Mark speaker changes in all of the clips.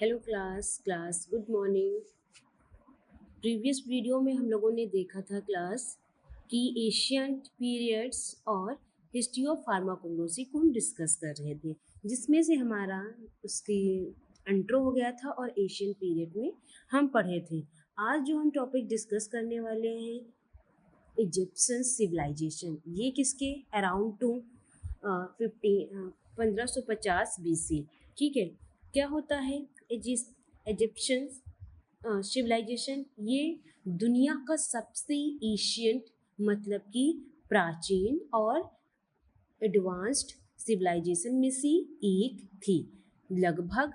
Speaker 1: Hello class good morning. Previous video में हम लोगों ने देखा था क्लास कि एशियंट पीरियड्स और हिस्ट्री ऑफ फार्माकोग्नोसी को हम डिस्कस कर रहे थे, जिसमें से हमारा उसकी इंट्रो हो गया था और एशियन पीरियड में हम पढ़े थे। आज जो हम टॉपिक डिस्कस करने वाले हैं इजिप्शियन सिविलाइजेशन, ये किसके अराउंड टू 1550 BC। ठीक है, क्या होता है इजिप्शियन सिविलाइजेशन? ये दुनिया का सबसे एशियंट मतलब कि प्राचीन और एडवांस्ड सिविलाइजेशन में से एक थी। लगभग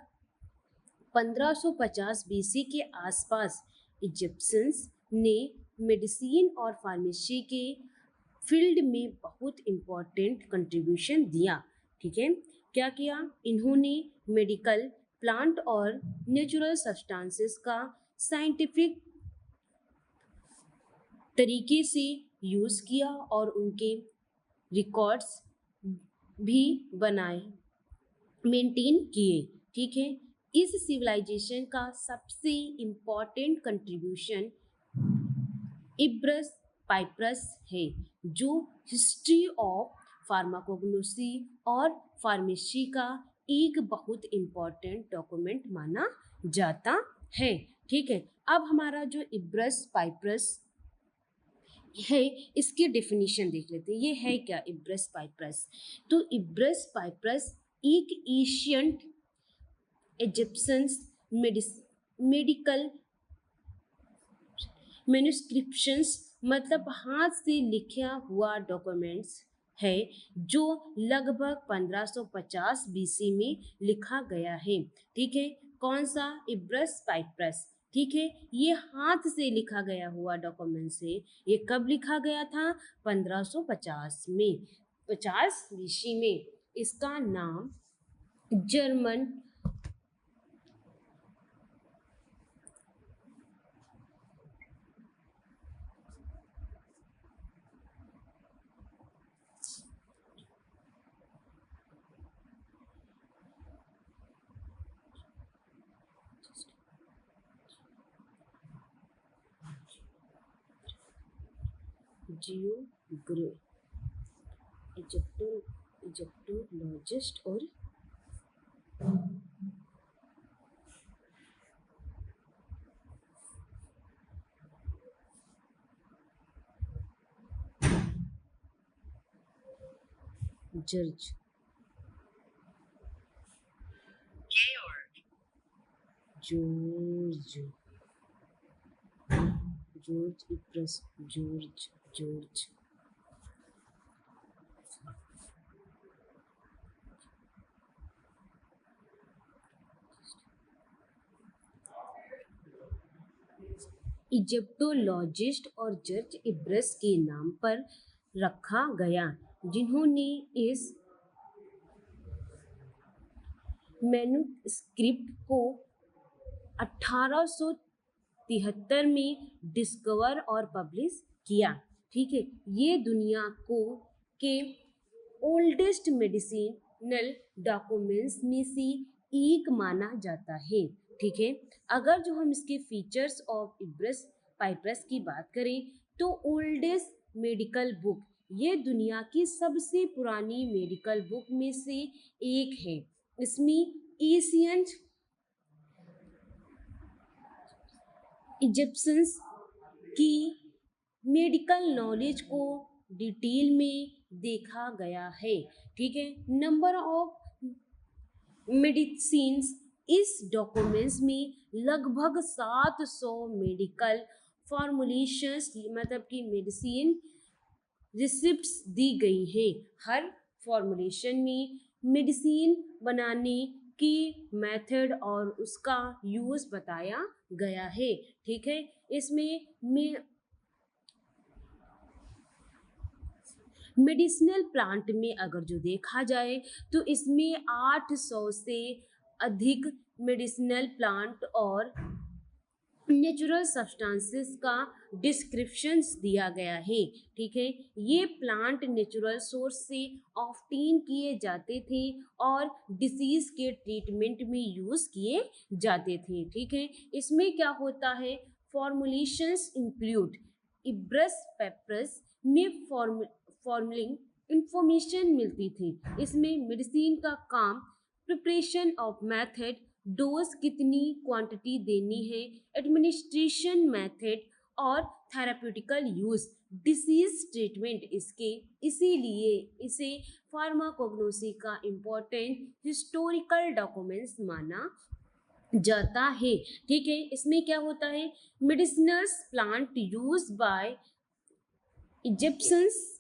Speaker 1: 1550 BC के आसपास इजिप्शियंस ने मेडिसिन और फार्मेसी के फील्ड में बहुत इम्पोर्टेंट कंट्रीब्यूशन दिया। ठीक है, क्या किया इन्होंने? मेडिकल प्लांट और नेचुरल सब्सटेंसेस का साइंटिफिक तरीके से यूज़ किया और उनके रिकॉर्ड्स भी बनाए, मेंटेन किए। ठीक है, इस सिविलाइजेशन का सबसे इम्पोर्टेंट कंट्रीब्यूशन इब्रस पाइप्रस है, जो हिस्ट्री ऑफ फार्माकोग्नोसी और फार्मेसी का एक बहुत इम्पोर्टेंट डॉक्यूमेंट माना जाता है। ठीक है, अब हमारा जो इब्रस पाइप्रस है, इसकी डेफिनेशन देख लेते हैं। ये है क्या इब्रस पाइप्रस? तो इब्रस पाइप्रस एक एशियंट इजिप्शियन मेडिकल मैन्युस्क्रिप्शंस मतलब हाथ से लिखा हुआ डॉक्यूमेंट्स है, जो लगभग 1550 BC में लिखा गया है। ठीक है, कौन सा? इब्रस पाइप्रस। ठीक है, ये हाथ से लिखा गया हुआ डॉक्यूमेंट्स है। ये कब लिखा गया था? 1550 में, 50 BC में। इसका नाम जर्मन इजिप्टोलॉजिस्ट और जर्ज जॉर्ज जॉर्ज इब्रस जॉर्ज इजिप्टोलॉजिस्ट और जर्ज इब्रस के नाम पर रखा गया, जिन्होंने इस मैन्युस्क्रिप्ट को 1873 में डिस्कवर और पब्लिश किया। ठीक है, ये दुनिया के ओल्डेस्ट मेडिसिनल डॉक्यूमेंट्स में से एक माना जाता है। ठीक है, अगर जो हम इसके फीचर्स ऑफ इब्रस पाइप्रस की बात करें तो ओल्डेस्ट मेडिकल बुक, ये दुनिया की सबसे पुरानी मेडिकल बुक में से एक है। इसमें एशियंट इजिप्शियंस की मेडिकल नॉलेज को डिटेल में देखा गया है। ठीक है, नंबर ऑफ मेडिसिन्स, इस डॉक्यूमेंट्स में लगभग 700 मेडिकल फॉर्मुलेशंस मतलब कि मेडिसिन रिसिप्ट्स दी गई हैं। हर फॉर्मुलेशन में मेडिसिन बनाने की मेथड और उसका यूज़ बताया गया है। ठीक है, इसमें मेडिसिनल प्लांट में अगर जो देखा जाए तो इसमें 800 से अधिक मेडिसिनल प्लांट और नेचुरल सब्सटेंसेस का डिस्क्रिप्शंस दिया गया है। ठीक है, ये प्लांट नेचुरल सोर्स से ऑब्टेन किए जाते थे और डिसीज के ट्रीटमेंट में यूज किए जाते थे। ठीक है, इसमें क्या होता है, फॉर्मुलेशंस इंक्लूड इब्रस पेपर्स में फॉर्मुलिंग इंफॉर्मेशन मिलती थी। इसमें मेडिसिन का काम, प्रिपरेशन ऑफ मेथड, डोज कितनी क्वांटिटी देनी है, एडमिनिस्ट्रेशन मेथड और थेराप्यूटिकल यूज, डिसीज ट्रीटमेंट इसके, इसीलिए इसे फार्माकोग्नोसी का इम्पोर्टेंट हिस्टोरिकल डॉक्यूमेंट्स माना जाता है। ठीक है, इसमें क्या होता है, मेडिसिनल्स प्लांट यूज बाय इजिप्शियंस।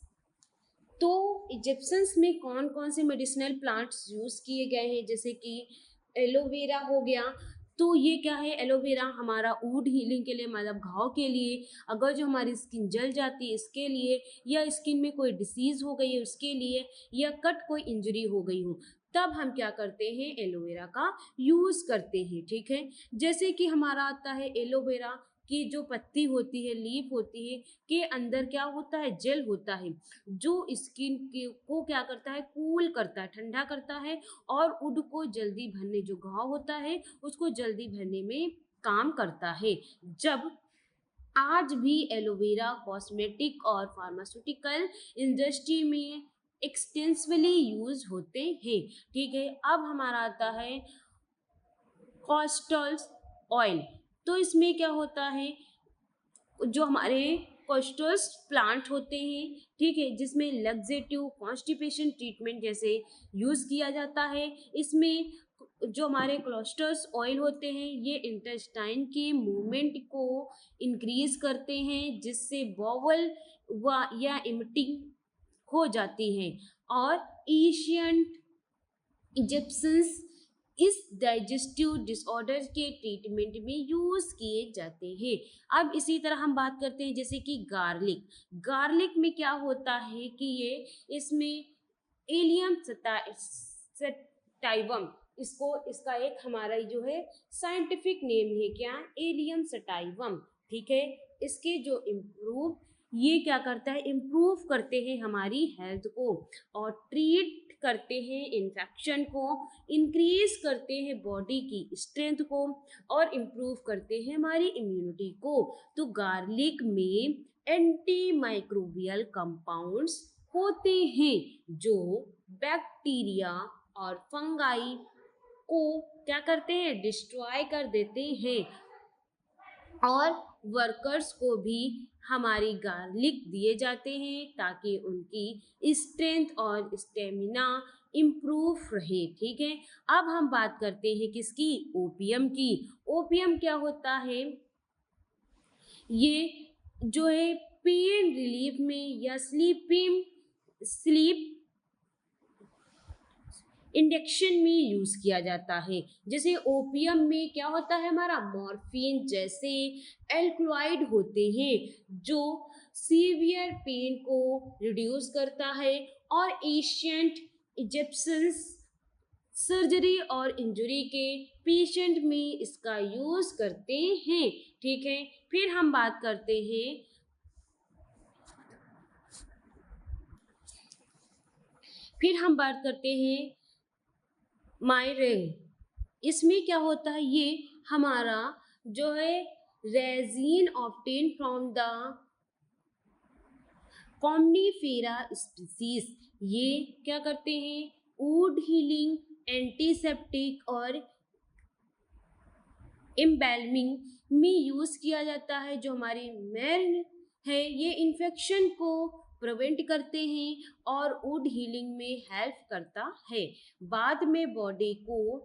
Speaker 1: तो इजिप्शियंस में कौन कौन से मेडिसिनल प्लांट्स यूज किए गए हैं, जैसे कि एलोवेरा हो गया। तो ये क्या है, एलोवेरा हमारा वुंड हीलिंग के लिए, मतलब घाव के लिए, अगर जो हमारी स्किन जल जाती है इसके लिए, या स्किन में कोई डिसीज हो गई है उसके लिए, या कट कोई इंजरी हो गई हो, तब हम क्या करते हैं, एलोवेरा का यूज करते हैं। ठीक है, जैसे कि हमारा आता है एलोवेरा की जो पत्ती होती है, लीफ होती है, के अंदर क्या होता है, जेल होता है, जो स्किन को क्या करता है, कूल करता है, ठंडा करता है, और वुंड को जल्दी भरने, जो घाव होता है उसको जल्दी भरने में काम करता है। जब आज भी एलोवेरा कॉस्मेटिक और फार्मास्यूटिकल इंडस्ट्री में एक्सटेंसिवली यूज होते हैं। ठीक है, अब हमारा आता है कॉस्टल ऑयल। तो इसमें क्या होता है, जो हमारे कॉस्टल्स प्लांट होते हैं, ठीक है, जिसमें लग्जेटिव कॉन्स्टिपेशन ट्रीटमेंट जैसे यूज किया जाता है। इसमें जो हमारे क्लस्टर्स ऑयल होते हैं, ये इंटेस्टाइन के मूवमेंट को इंक्रीज करते हैं, जिससे बॉवल व या इमिटिंग हो जाती है, और एशियंट इजिप्शियंस इस डाइजेस्टिव डिसऑर्डर के ट्रीटमेंट में यूज किए जाते हैं। अब इसी तरह हम बात करते हैं जैसे कि गार्लिक। गार्लिक में क्या होता है कि ये, इसमें एलियम सटाइवम, इसको, इसका एक हमारा जो है साइंटिफिक नेम है क्या, एलियम सटाइवम। ठीक है, इसके जो इम्प्रूव, ये क्या करता है, इम्प्रूव करते हैं हमारी हेल्थ को, और ट्रीट करते हैं इन्फेक्शन को, इंक्रीज करते हैं बॉडी की स्ट्रेंथ को, और इम्प्रूव करते हैं हमारी इम्यूनिटी को। तो गार्लिक में एंटी माइक्रोबियल कंपाउंड्स होते हैं जो बैक्टीरिया और फंगाई को क्या करते हैं, डिस्ट्रॉय कर देते हैं, और वर्कर्स को भी हमारी गार्लिक दिए जाते हैं ताकि उनकी स्ट्रेंथ और स्टेमिना इम्प्रूव रहे। ठीक है, अब हम बात करते हैं किसकी, ओपियम की। ओपियम क्या होता है, ये जो है पेन रिलीफ में या स्लीप इंजेक्शन में यूज किया जाता है। जैसे ओपियम में क्या होता है, हमारा मॉर्फिन जैसे एल्कलॉइड होते हैं जो सीवियर पेन को रिड्यूस करता है, और एशियंट इजिप्शियंस सर्जरी और इंजरी के पेशेंट में इसका यूज करते हैं। ठीक है, फिर हम बात करते हैं मायरिंग। इसमें क्या होता है, ये हमारा जो है resin obtain from the Commiphora species, ये क्या करते हैं, वुंड हीलिंग, एंटीसेप्टिक और एम्बेलमिंग में यूज किया जाता है। जो हमारी मेन है, ये इन्फेक्शन को प्रिवेंट करते हैं और वुंड हीलिंग में हेल्प करता है। बाद में बॉडी को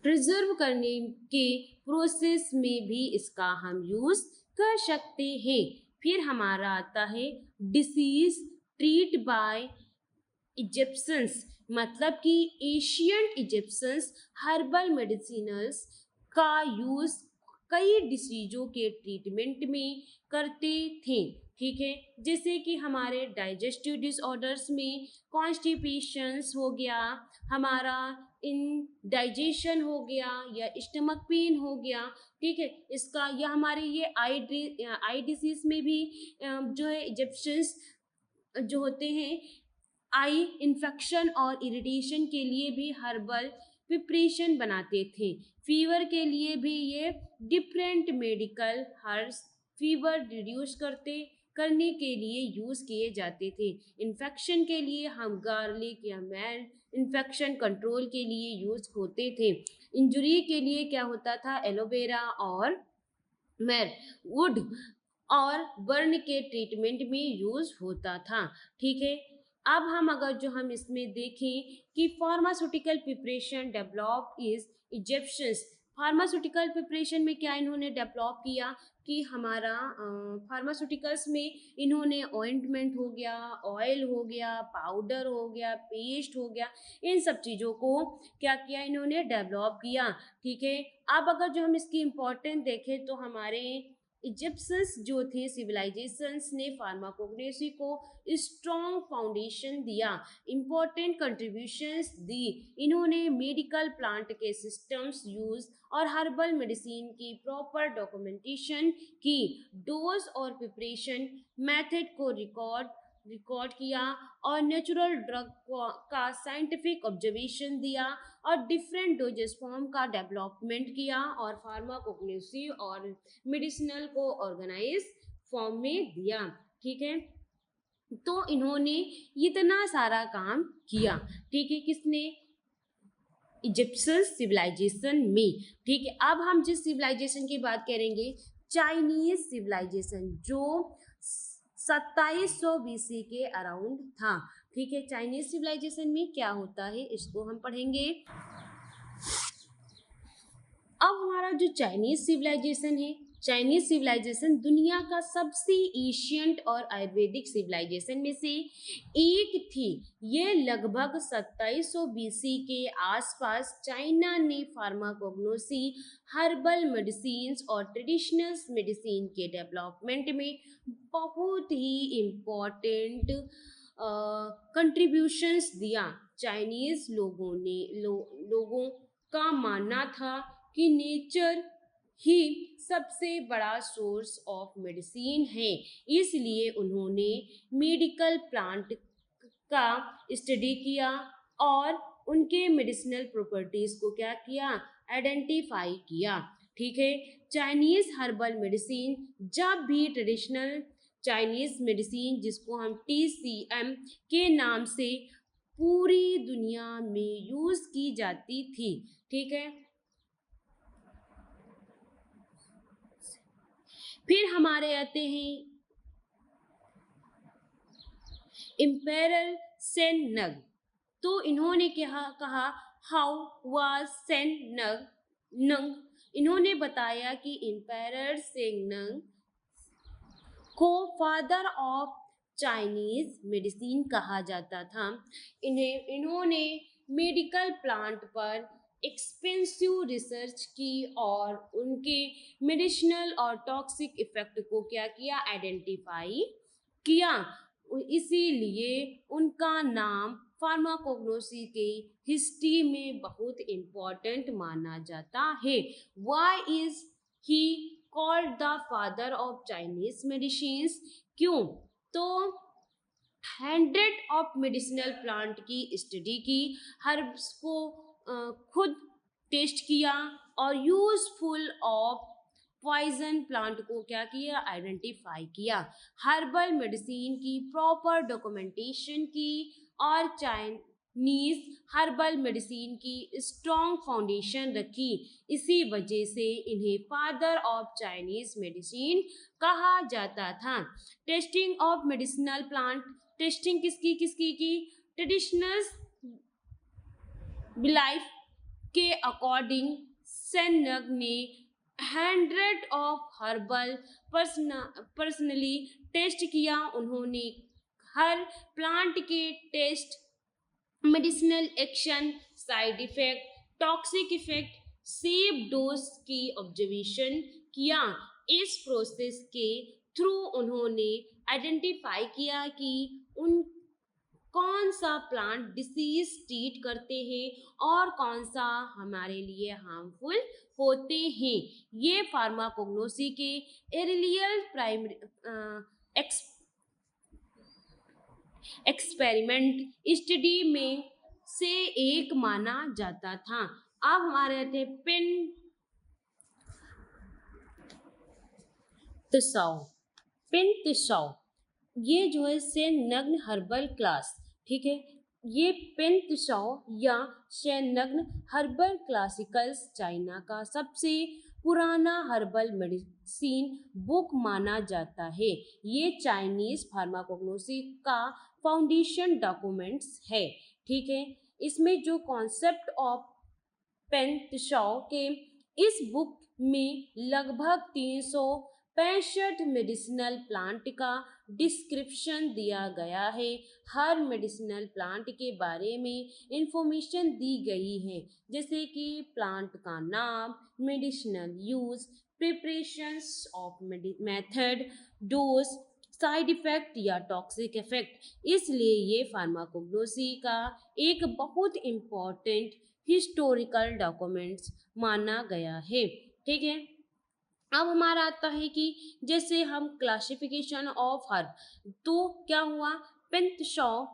Speaker 1: प्रिजर्व करने के प्रोसेस में भी इसका हम यूज कर सकते हैं। फिर हमारा आता है डिसीज ट्रीट बाय इजिप्शियंस, मतलब कि एशियंट इजिप्शियंस हर्बल मेडिसिनल्स का यूज कई डिसीजों के ट्रीटमेंट में करते थे। ठीक है, जैसे कि हमारे डाइजेस्टिव डिसऑर्डर्स में कॉन्स्टिपेशंस हो गया, हमारा इनडाइजेशन हो गया या स्टमक पेन हो गया, ठीक है, इसका या हमारे ये आई डिसीज में भी जो है इजिप्शियंस जो होते हैं आई इन्फेक्शन और इरिटेशन के लिए भी हर्बल प्रिपरेशन बनाते थे। फीवर के लिए भी ये different medical herbs fever reduce करने के लिए यूज़ किए जाते थे। इन्फेक्शन के लिए हम गार्लिक या मैन इन्फेक्शन कंट्रोल के लिए यूज़ होते थे। इंजरी के लिए क्या होता था, एलोवेरा और मैर वुड और बर्न के ट्रीटमेंट में यूज होता था। ठीक है, अब हम अगर जो हम इसमें देखें कि pharmaceutical preparation develop is Egyptians, pharmaceutical preparation में क्या इन्होंने डेवलप किया कि हमारा फार्मास्यूटिकल्स में इन्होंने ऑइंटमेंट हो गया, ऑयल हो गया, पाउडर हो गया, पेस्ट हो गया, इन सब चीज़ों को क्या किया इन्होंने डेवलप किया। ठीक है, अब अगर जो हम इसकी इम्पोर्टेंस देखें तो हमारे इजिप्शियंस जो थे सिविलाइजेशंस ने फार्माकोग्नोसी को स्ट्रॉन्ग फाउंडेशन दिया, इम्पोर्टेंट कंट्रीब्यूशंस दी। इन्होंने मेडिकल प्लांट के सिस्टम्स यूज और हर्बल मेडिसिन की प्रॉपर डॉक्यूमेंटेशन की, डोज और प्रिपरेशन मेथड को रिकॉर्ड किया और नेचुरल ड्रग का साइंटिफिक ऑब्जर्वेशन दिया और डिफरेंट डोजेस फॉर्म का डेवलपमेंट किया और फार्माकोग्नोसी और मेडिसिनल को ऑर्गेनाइज फॉर्म में दिया। ठीक है, तो इन्होंने इतना सारा काम किया। ठीक है, किसने, इजिप्शियन सिविलाइजेशन में। ठीक है, अब हम जिस सिविलाइजेशन की बात करेंगे चाइनीज सिविलाइजेशन, जो 2700 BC के अराउंड था। ठीक है, चाइनीज सिविलाइजेशन में क्या होता है इसको हम पढ़ेंगे। अब हमारा जो चाइनीज सिविलाइजेशन है, चाइनीज सिविलाइजेशन दुनिया का सबसे एशियंट और आयुर्वेदिक सिविलाइजेशन में से एक थी। ये लगभग 2700 BC के आसपास चाइना ने फार्माकोग्नोसी, हर्बल मेडिसिन्स और ट्रेडिशनल मेडिसिन के डेवलपमेंट में बहुत ही इम्पोर्टेंट कंट्रीब्यूशंस दिया। चाइनीज लोगों का मानना था कि नेचर ही सबसे बड़ा सोर्स ऑफ मेडिसिन है, इसलिए उन्होंने मेडिकल प्लांट का स्टडी किया और उनके मेडिसिनल प्रॉपर्टीज को क्या किया, आइडेंटिफाई किया। ठीक है, चाइनीज हर्बल मेडिसिन जब भी ट्रेडिशनल चाइनीज मेडिसिन, जिसको हम TCM के नाम से पूरी दुनिया में यूज की जाती थी। ठीक है, फिर हमारे आते हैं इम्पेरल सेन नग। तो इन्होंने क्या कहा, हाउ वाज सेन नंग, इन्होंने बताया कि इम्पेरर सेन नंग को फादर ऑफ चाइनीज मेडिसिन कहा जाता था। इन्होंने मेडिकल प्लांट पर एक्सपेंसिव रिसर्च की और उनके मेडिसिनल और टॉक्सिक इफेक्ट को क्या किया, आइडेंटिफाई किया। इसीलिए उनका नाम फार्माकोग्नोसी के हिस्ट्री में बहुत इम्पोर्टेंट माना जाता है। Why is he called the father of Chinese medicines, क्यों, तो 100 ऑफ मेडिसिनल प्लांट की स्टडी की, हर्ब्स को खुद टेस्ट किया और यूजफुल ऑफ पॉइजन प्लांट को क्या किया, आइडेंटिफाई किया, हर्बल मेडिसिन की प्रॉपर डॉक्यूमेंटेशन की और चाइनीज हर्बल मेडिसिन की स्ट्रॉन्ग फाउंडेशन रखी। इसी वजह से इन्हें फादर ऑफ चाइनीज मेडिसिन कहा जाता था। Testing of medicinal plant, testing किसकी किसकी की, ट्रेडिशनल बिलाइफ के अकॉर्डिंग सेन ने 100 ऑफ हर्बल पर्सनली टेस्ट किया। उन्होंने हर प्लांट के test, medicinal action, side effect, toxic effect, safe dose की ऑब्जर्वेशन किया। इस प्रोसेस के थ्रू उन्होंने आइडेंटिफाई किया कि उन कौन सा प्लांट डिसीज ट्रीट करते हैं और कौन सा हमारे लिए हार्मफुल होते हैं। ये फार्माकोग्नोसी के एरियल प्राइमरी एक्सपेरिमेंट स्टडी में से एक माना जाता था। अब हमारे थे पेंटिसाओ, ये जो है सेनग्न हर्बल क्लास, ठीक है। ये पेंटिसाओ या सेनग्न हर्बल क्लासिकल्स चाइना का सबसे पुराना हर्बल मेडिसिन बुक माना जाता है। ये चाइनीज फार्माकोग्नोसी का फाउंडेशन डॉक्यूमेंट्स है, ठीक है। इसमें जो कॉन्सेप्ट ऑफ पेंटिसाओ के इस बुक में लगभग 365 मेडिसिनल प्लांट का डिस्क्रिप्शन दिया गया है। हर मेडिसिनल प्लांट के बारे में इंफॉर्मेशन दी गई है, जैसे कि प्लांट का नाम, medicinal use, preparations of method, dose, side effect या टॉक्सिक इफेक्ट। इसलिए ये फार्माकोग्नोसी का एक बहुत इम्पोर्टेंट हिस्टोरिकल डॉक्यूमेंट्स माना गया है, ठीक है। अब हमारा आता है कि जैसे हम क्लासिफिकेशन ऑफ हर्ब, तो क्या हुआ, पेंटशॉ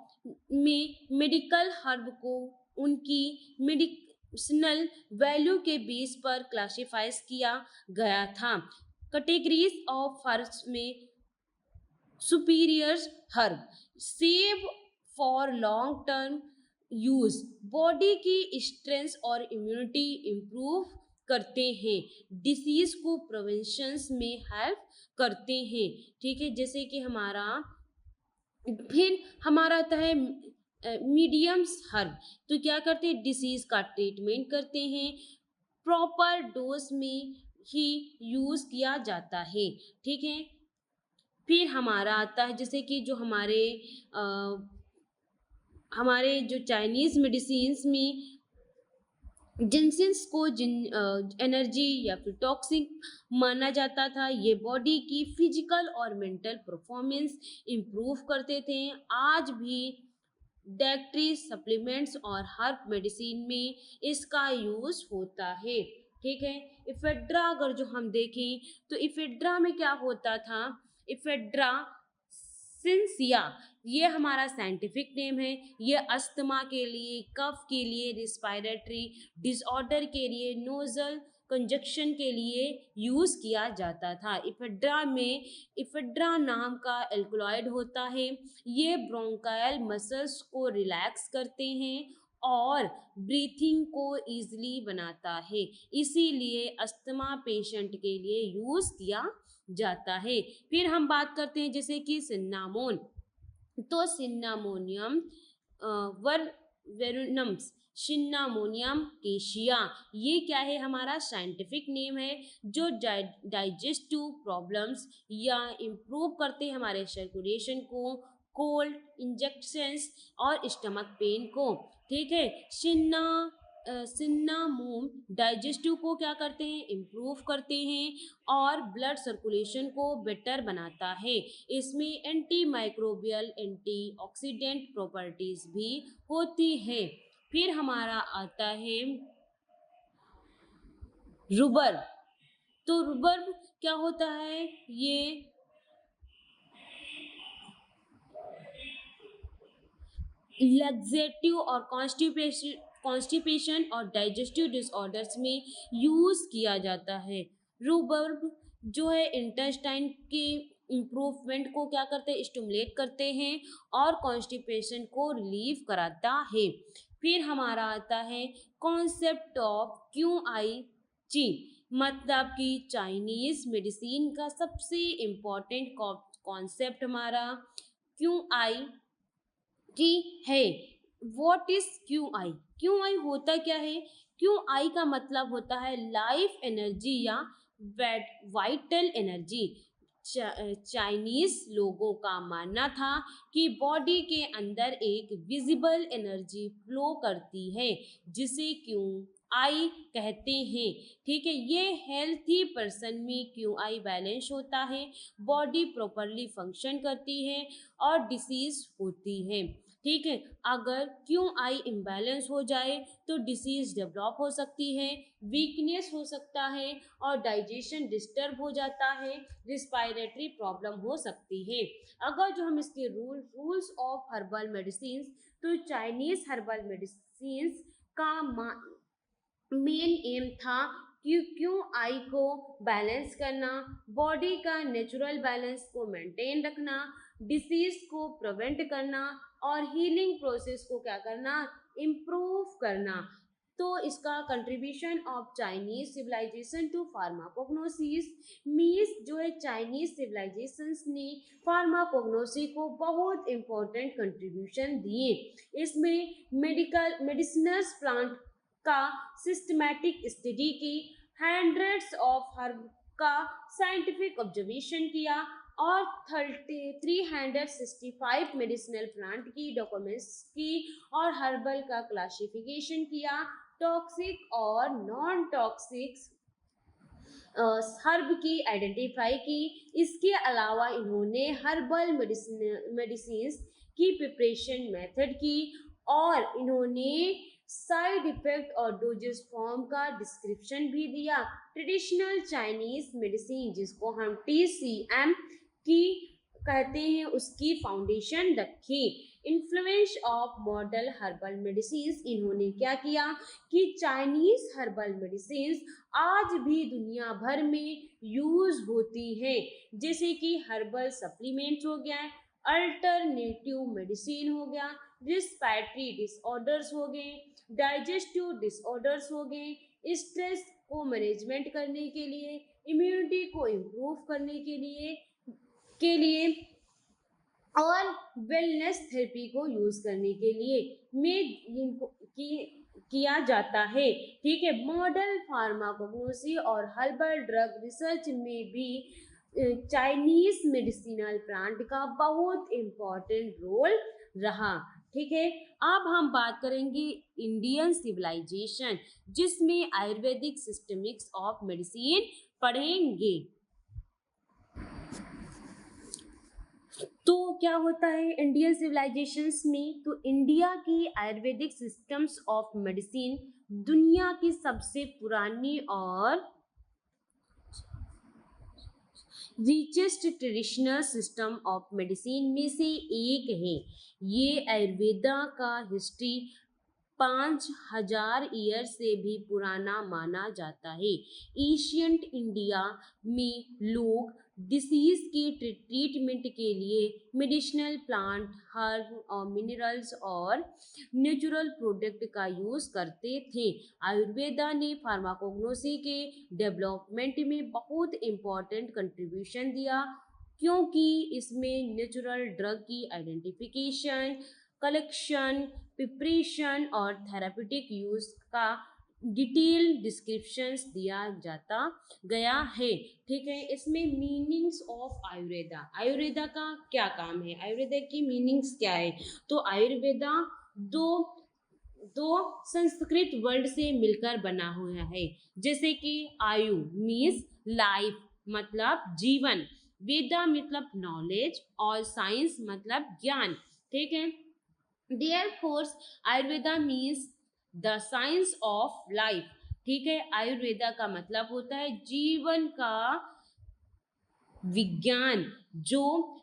Speaker 1: में मेडिकल हर्ब को उनकी मेडिसिनल वैल्यू के बेस पर क्लासिफाइज किया गया था। कैटेगरीज ऑफ हर्ब्स में superior herb, save for long term use, body की स्ट्रेंथ और इम्यूनिटी इम्प्रूव करते हैं, डिसीज को प्रिवेंशन में हेल्प करते हैं, ठीक है। जैसे कि फिर हमारा आता है मीडियम्स हर्ब, तो क्या करते हैं, डिसीज का ट्रीटमेंट करते हैं, प्रॉपर डोज में ही यूज किया जाता है, ठीक है। फिर हमारा आता है जैसे कि जो हमारे जो चाइनीज मेडिसिन्स में जिनसिन्स को एनर्जी या फिर टॉक्सिक माना जाता था। ये बॉडी की फिजिकल और मेंटल परफॉर्मेंस इम्प्रूव करते थे। आज भी डाइटरी सप्लीमेंट्स और हर्ब मेडिसिन में इसका यूज होता है, ठीक है। इफेड्रा अगर जो हम देखें तो इफेड्रा में क्या होता था, इफेड्रा सिंसिया, ये हमारा साइंटिफिक नेम है। ये अस्थमा के लिए, कफ के लिए, रिस्पायरेटरी डिसऑर्डर के लिए, नोजल कंजक्शन के लिए यूज किया जाता था। इफेड्रा में इफेड्रा नाम का एल्कलॉइड होता है। ये ब्रोंकायल मसल्स को रिलैक्स करते हैं और ब्रीथिंग को इजीली बनाता है, इसीलिए अस्थमा पेशेंट के लिए यूज किया जाता है। फिर हम बात करते हैं जैसे कि सिन्नामोन, तो सिन्नामोनियम वेरुनम्स, सिन्नामोनियम केशिया, ये क्या है, हमारा साइंटिफिक नेम है, जो डाइजेस्टिव प्रॉब्लम्स या इम्प्रूव करते हैं हमारे सर्कुलेशन को, कोल्ड, इंजेक्शंस और स्टमक पेन को, ठीक है। सिन्नामोम डाइजेस्टिव को क्या करते हैं, इम्प्रूव करते हैं और ब्लड सर्कुलेशन को बेटर बनाता है। इसमें एंटी माइक्रोबियल, एंटीऑक्सीडेंट प्रॉपर्टीज भी होती है। फिर हमारा आता है रुबर, तो रुबर क्या होता है, ये लैक्सेटिव और कॉन्स्टिपेशन और डाइजेस्टिव डिसऑर्डर्स में यूज किया जाता है। रूबर्ब जो है इंटेस्टाइन के इम्प्रूवमेंट को क्या करते हैं, स्टिमुलेट करते हैं और कॉन्स्टिपेशन को रिलीव कराता है। फिर हमारा आता है कॉन्सेप्ट ऑफ QIG, मतलब कि चाइनीज मेडिसिन का सबसे इम्पोर्टेंट कॉन्सेप्ट हमारा QI की है। What is QI? QI होता क्या है, QI का मतलब होता है लाइफ एनर्जी या वाइटल एनर्जी। चाइनीज लोगों का मानना था कि बॉडी के अंदर एक विजिबल एनर्जी फ्लो करती है जिसे क्यू आई कहते हैं। ठीक है, ये हेल्थी पर्सन में क्यू आई बैलेंस होता है, बॉडी प्रॉपरली फंक्शन करती है और डिसीज होती है। ठीक है, अगर क्यू आई इम्बैलेंस हो जाए तो डिसीज डेवलप हो सकती है, वीकनेस हो सकता है और डाइजेशन डिस्टर्ब हो जाता है, रिस्पायरेटरी प्रॉब्लम हो सकती है। अगर जो हम इसके रूल्स ऑफ हर्बल मेडिसिन, तो चाइनीज हर्बल मेडिसिन का मेन एम था कि क्यू आई को बैलेंस करना, बॉडी का नेचुरल बैलेंस को मेंटेन रखना, डिसीज को प्रिवेंट करना और हीलिंग प्रोसेस को क्या करना, इम्प्रूव करना। तो इसका contribution of Chinese civilization to pharmacognosy means जो है चाइनीज सिविलाइजेशंस ने फार्माकोग्नोसी को बहुत इम्पोर्टेंट कंट्रीब्यूशन दिए। इसमें मेडिसिनल प्लांट का सिस्टमैटिक स्टडी की, हंड्रेड्स ऑफ हर्ब का साइंटिफिक ऑब्जर्वेशन किया और 365 मेडिसिनल प्लांट की डॉक्यूमेंट्स की और हर्बल का क्लासिफिकेशन किया, टॉक्सिक और नॉन टॉक्सिक हर्ब की आइडेंटिफाई की। इसके अलावा इन्होंने हर्बल मेडिसिन की प्रिपरेशन मेथड की और इन्होंने साइड इफेक्ट और डोजेस फॉर्म का डिस्क्रिप्शन भी दिया। ट्रेडिशनल चाइनीज मेडिसिन जिसको हम TCM की कहते हैं उसकी फाउंडेशन रखी। Influence of model herbal medicine, इन्होंने क्या किया कि चाइनीज हर्बल मेडिसिन आज भी दुनिया भर में यूज होती है, जैसे कि हर्बल सप्लीमेंट्स हो गया, अल्टरनेटिव मेडिसिन हो गया, रिस्पायरेटरी डिसऑर्डर्स हो गए, डाइजेस्टिव डिसऑर्डर्स हो गए, स्ट्रेस को मैनेजमेंट करने के लिए, इम्यूनिटी को इम्प्रूव करने के लिए और वेलनेस थेरेपी को यूज करने के लिए में इनको किया जाता है। ठीक है, मॉडल फार्माकोग्नोसी और हर्बल ड्रग रिसर्च में भी चाइनीज मेडिसिनल प्लांट का बहुत इम्पोर्टेंट रोल रहा। ठीक है, अब हम बात करेंगे इंडियन सिविलाइजेशन जिसमें आयुर्वेदिक सिस्टमिक्स ऑफ मेडिसिन पढ़ेंगे। तो क्या होता है इंडियन सिविलाइजेशंस में, तो इंडिया की आयुर्वेदिक सिस्टम्स ऑफ मेडिसिन दुनिया की सबसे पुरानी और richest traditional system of medicine में से एक है। ये आयुर्वेदा का हिस्ट्री 5000 ईयर से भी पुराना माना जाता है। एशियंट इंडिया में लोग डिसीज के ट्रीटमेंट के लिए मेडिसिनल प्लांट, हर्ब और मिनरल्स और नेचुरल प्रोडक्ट का यूज करते थे। आयुर्वेदा ने फार्माकोग्नोसी के डेवलपमेंट में बहुत इम्पोर्टेंट कंट्रीब्यूशन दिया क्योंकि इसमें नेचुरल ड्रग की आइडेंटिफिकेशन, कलेक्शन, प्रिपरेशन और थेराप्यूटिक यूज का डिटेल डिस्क्रिप्शंस दिया जाता गया है। ठीक है, इसमें मीनिंग्स ऑफ आयुर्वेदा, आयुर्वेदा का क्या काम है, आयुर्वेदा की मीनिंग्स क्या है। तो आयुर्वेदा दो संस्कृत वर्ड से मिलकर बना हुआ है, जैसे कि आयु मीन्स लाइफ मतलब जीवन, वेदा मतलब नॉलेज और साइंस मतलब ज्ञान। ठीक है, Therefore, Ayurveda means the science of life. ठीक है, आयुर्वेदा का मतलब होता है जीवन का विज्ञान जो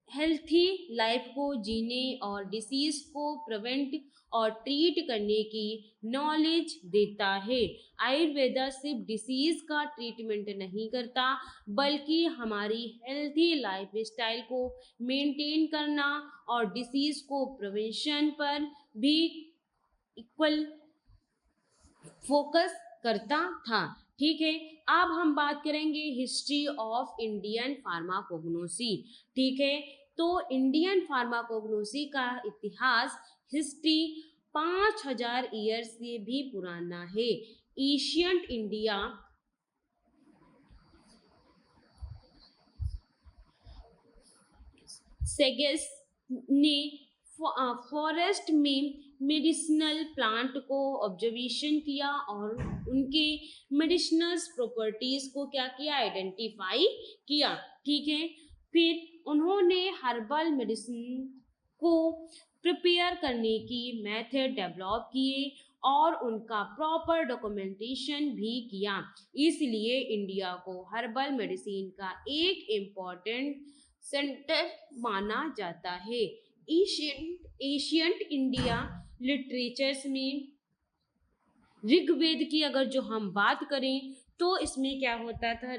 Speaker 1: हेल्थी लाइफ को जीने और डिसीज को प्रिवेंट और ट्रीट करने की नॉलेज देता है। आयुर्वेदा सिर्फ डिसीज का ट्रीटमेंट नहीं करता बल्कि हमारी हेल्थी लाइफ स्टाइल को मेंटेन करना और डिसीज को प्रिवेंशन पर भी इक्वल फोकस करता था। ठीक है, अब हम बात करेंगे हिस्ट्री ऑफ इंडियन फार्माकोग्नोसी। ठीक है, तो इंडियन फार्माकोग्नोसी का इतिहास हिस्ट्री 5000 ईयर से भी पुराना है। एशियंट इंडिया सेगेस ने फॉरेस्ट में मेडिसिनल प्लांट को ऑब्जर्वेशन किया और उनके मेडिसिनल प्रॉपर्टीज को क्या किया, आइडेंटिफाई किया। ठीक है, फिर उन्होंने हर्बल मेडिसिन को प्रिपेयर करने की मेथड डेवलप किए और उनका प्रॉपर डॉक्यूमेंटेशन भी किया। इसलिए इंडिया को हर्बल मेडिसिन का एक इम्पॉर्टेंट सेंटर माना जाता है। एशियंट इंडिया लिटरेचर्स में ऋग्वेद की अगर जो हम बात करें तो इसमें क्या होता था,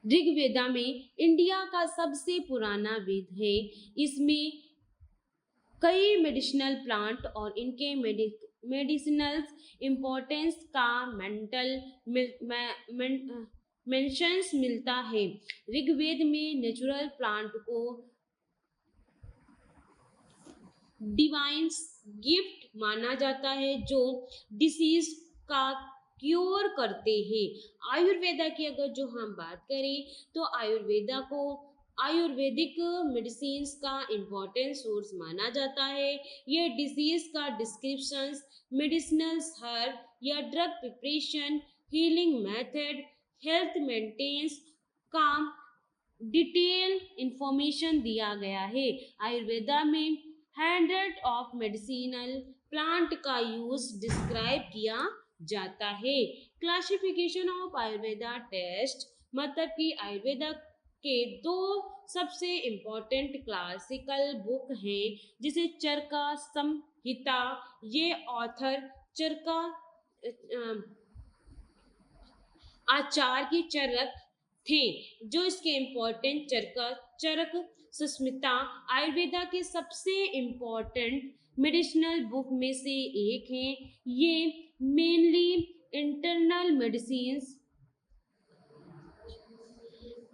Speaker 1: ऋग्वेदा में इंडिया का सबसे पुराना वेद है। इसमें कई मेडिसिनल प्लांट और इनके मेडिसिनल इम्पोर्टेंस का मेंशंस मिलता है। ऋग्वेद में नेचुरल प्लांट को डिवाइन गिफ्ट माना जाता है जो डिसीज का क्योर करते हैं। आयुर्वेदा की अगर जो हम बात करें तो आयुर्वेदा को आयुर्वेदिक मेडिसिन का इम्पोर्टेंट सोर्स माना जाता है। यह डिजीज का डिस्क्रिप्शंस, मेडिसिनल हर्ब या drug preparation, healing method, health maintenance का डिटेल इंफॉर्मेशन दिया गया है। आयुर्वेदा में 100 ऑफ मेडिसिनल प्लांट का यूज डिस्क्राइब किया जाता है। क्लासिफिकेशन ऑफ आयुर्वेदा टेस्ट, मतलब कि आयुर्वेदा के दो सबसे इम्पोर्टेंट क्लासिकल बुक हैं, जिसे चरका संहिता, ये ऑथर चरका आचार्य की चरक थे। जो इसके इम्पोर्टेंट चरक सुस्मिता आयुर्वेदा के सबसे इम्पोर्टेंट मेडिसिनल बुक में से एक है। ये मेनली इंटरनल मेडिसिन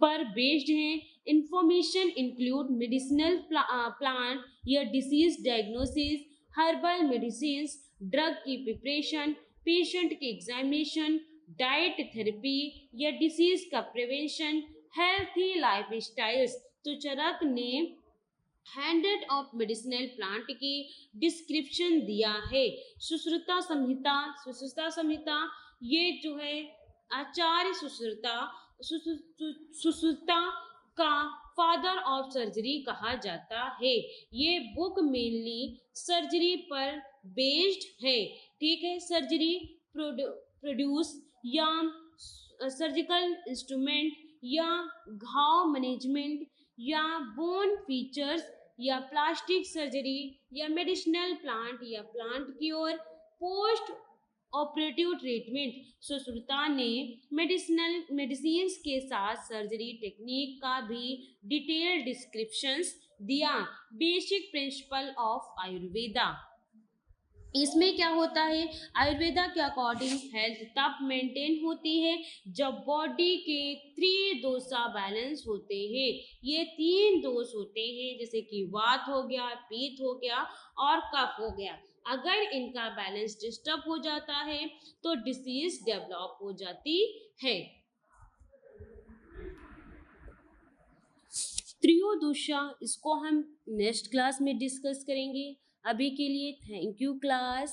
Speaker 1: पर बेस्ड हैं। इंफॉर्मेशन इंक्लूड मेडिसिनल प्लांट या disease diagnosis, herbal medicine, drug की प्रिपरेशन, पेशेंट की एग्जामिनेशन, डाइट थेरेपी या डिसीज का प्रिवेंशन, हेल्थी लाइफ स्टाइल्स। तो चरक ने 100 ऑफ मेडिसिनल प्लांट की डिस्क्रिप्शन दिया है। सुश्रुता संहिता ये जो है आचार्य सुश्रुता का फादर ऑफ सर्जरी कहा जाता है। ये बुक मेनली सर्जरी पर बेस्ड है। ठीक है, सर्जरी प्रोड्यूस या सर्जिकल इंस्ट्रूमेंट या घाव मैनेजमेंट या बोन फीचर्स या प्लास्टिक सर्जरी या मेडिसिनल प्लांट या plant cure, post operative treatment. Sushruta ने मेडिसिन के साथ सर्जरी टेक्निक का भी डिटेल डिस्क्रिप्शंस दिया। बेसिक प्रिंसिपल ऑफ आयुर्वेदा, इसमें क्या होता है, आयुर्वेदा के अकॉर्डिंग हेल्थ तब मेंटेन होती है जब बॉडी के 3 दोषा बैलेंस होते हैं। ये 3 दोष होते हैं, जैसे कि वात हो गया, पित्त हो गया और कफ हो गया। अगर इनका बैलेंस डिस्टर्ब हो जाता है तो डिसीज डेवलप हो जाती है। त्रयोदशा, इसको हम नेक्स्ट क्लास में डिस्कस करेंगे। अभी के लिए थैंक यू क्लास।